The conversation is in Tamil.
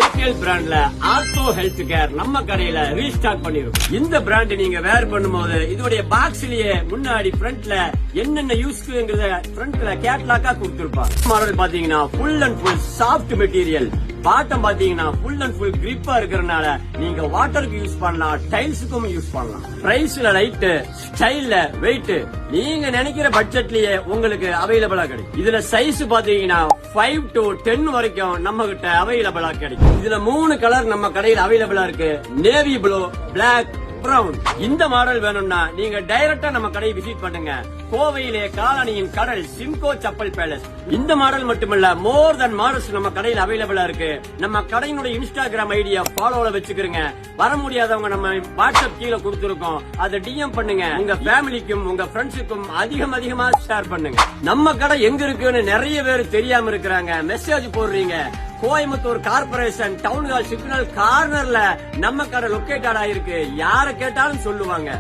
ஏபிஎல் பிராண்ட்ல ஆர்த்தோ ஹெல்த் கேர் நம்ம கடையில ரீஸ்டாக் பண்ணிருக்கோம். இந்த பிராண்ட் நீங்க வேர் பண்ணும்போது இதோடைய பாக்ஸ்லயே முன்னாடி ஃப்ரண்ட்ல என்னென்ன யூஸ்க்குங்கறத ஃப்ரண்ட்ல கேட்லாக்கா கொடுத்திருப்பாங்க. மாடல் பாத்தீங்கன்னா full and full soft material, bottom பாத்தீங்கன்னா ஃபுல் அண்ட் ஃபுல் கிரிப்பா இருக்கறனால நீங்க வாட்டருக்கு யூஸ் பண்ணலாம், டைல்ஸுக்கும் யூஸ் பண்ணலாம். பிரைஸ்ல லைட், ஸ்டைல்ல வெயிட், நீங்க நினைக்கிற பட்ஜெட்லயே உங்களுக்கு அவைலபிளா கிடைக்கும். இதுல சைஸ் பாத்தீங்கன்னா 5 to 10 வரைக்கும் நம்ம கிட்ட அவைலபிளா கிடைக்கும். இதுல 3 கலர் நம்ம கடையில் அவைலபிளா இருக்கு. Navy blue, black, brown. இந்த மாடல் வேணும்னா நீங்க டைரக்டா நம்ம கடையை விசிட் பண்ணுங்க. கோவையிலே காலனியின் கடல் சிம்கோ சப்பல் பேலஸ். இந்த மாடல் மட்டுமல்ல, மோர் தென் மாடல்ஸ் நம்ம கடையில் அவைலபிளா இருக்கு. நம்ம கடையினுடைய இன்ஸ்டாகிராம் ஐடியா ஃபாலோல வச்சுக்கிறீங்க. வர முடியாதவங்க நம்ம வாட்ஸ்அப் கீழே கொடுத்திருக்கோம், அதை டிஎம் பண்ணுங்க. உங்க ஃபேமிலிக்கும் உங்க ஃப்ரெண்ட்ஸுக்கும் அதிகமா ஷேர் பண்ணுங்க. நம்ம கடை எங்க இருக்குன்னு நிறைய பேர் தெரியாம இருக்கிறாங்க. மெசேஜ் போடுறீங்க. Coimbatore corporation town hall signal கார்னர்ல நம்ம கடை லொக்கேட் ஆயிருக்கு. யார கேட்டாலும் சொல்லுவாங்க.